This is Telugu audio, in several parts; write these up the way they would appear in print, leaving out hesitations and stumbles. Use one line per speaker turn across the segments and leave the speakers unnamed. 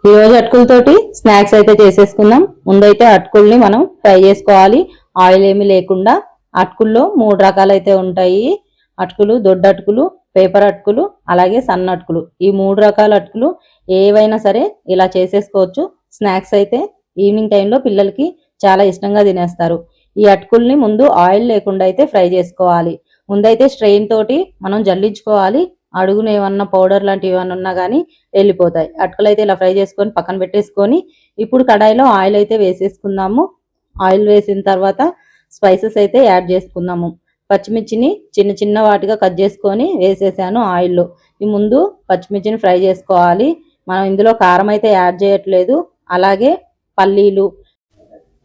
ఈ రోజు అటుకులతోటి స్నాక్స్ అయితే చేసేసుకుందాం. ముందైతే అటుకుల్ని మనం ఫ్రై చేసుకోవాలి, ఆయిల్ ఏమీ లేకుండా. అటుకుల్లో 3 రకాలు అయితే ఉంటాయి. అటుకులు, దొడ్డ అటుకులు, పేపర్ అటుకులు, అలాగే సన్న అటుకులు. ఈ 3 రకాల అటుకులు ఏవైనా సరే ఇలా చేసేసుకోవచ్చు. స్నాక్స్ అయితే ఈవినింగ్ టైంలో పిల్లలకి చాలా ఇష్టంగా తినేస్తారు. ఈ అటుకుల్ని ముందు ఆయిల్ లేకుండా అయితే ఫ్రై చేసుకోవాలి. ముందైతే స్ట్రెయిన్ తోటి మనం జల్లించుకోవాలి. అడుగున ఏమన్నా పౌడర్ లాంటివి ఏమన్నా ఉన్నా కానీ వెళ్ళిపోతాయి. అటుకులు అయితే ఇలా ఫ్రై చేసుకొని పక్కన పెట్టేసుకొని ఇప్పుడు కడాయిలో ఆయిల్ అయితే వేసేసుకుందాము. ఆయిల్ వేసిన తర్వాత స్పైసెస్ అయితే యాడ్ చేసుకుందాము. పచ్చిమిర్చిని చిన్న చిన్న వాటిగా కట్ చేసుకొని వేసేసాను ఆయిల్లో. ఈ ముందు పచ్చిమిర్చిని ఫ్రై చేసుకోవాలి. మనం ఇందులో కారం అయితే యాడ్ చేయట్లేదు. అలాగే పల్లీలు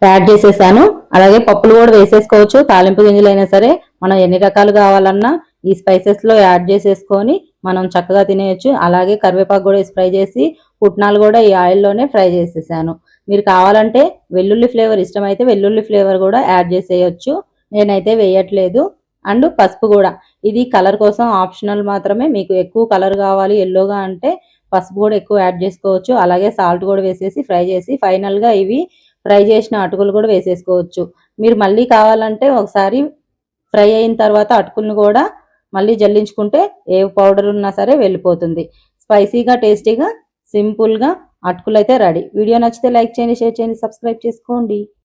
యాడ్ చేసేసాను. అలాగే పప్పులు కూడా వేసేసుకోవచ్చు. తాలింపు గింజలు అయినా సరే మనం ఎన్ని రకాలు కావాలన్నా ఈ స్పైసెస్ లో యాడ్ చేసేసుకొని మనం చక్కగా తినేయచ్చు. అలాగే కరివేపాకు కూడా ఫ్రై చేసి పుట్నాలు కూడా ఈ ఆయిల్లోనే ఫ్రై చేసేసాను. మీరు కావాలంటే వెల్లుల్లి ఫ్లేవర్ ఇష్టమైతే వెల్లుల్లి ఫ్లేవర్ కూడా యాడ్ చేసేయచ్చు. నేనైతే వేయట్లేదు. అండ్ పసుపు కూడా, ఇది కలర్ కోసం ఆప్షనల్ మాత్రమే. మీకు ఎక్కువ కలర్ కావాలి ఎల్లోగా అంటే పసుపు కూడా ఎక్కువ యాడ్ చేసుకోవచ్చు. అలాగే సాల్ట్ కూడా వేసేసి ఫ్రై చేసి ఫైనల్ గా ఇవి ఫ్రై చేసిన అటుకులు కూడా వేసేసుకోవచ్చు. మీరు మళ్ళీ కావాలంటే ఒకసారి ఫ్రై అయిన తర్వాత అటుకులను కూడా మళ్ళీ జల్లించుకుంటే ఏ పౌడర్ ఉన్నా సరే వెళ్ళిపోతుంది. స్పైసీగా, టేస్టీగా, సింపుల్గా అటుకులు అయితే రెడీ. వీడియో నచ్చితే లైక్ చేయండి, షేర్ చేయండి, సబ్స్క్రైబ్ చేసుకోండి.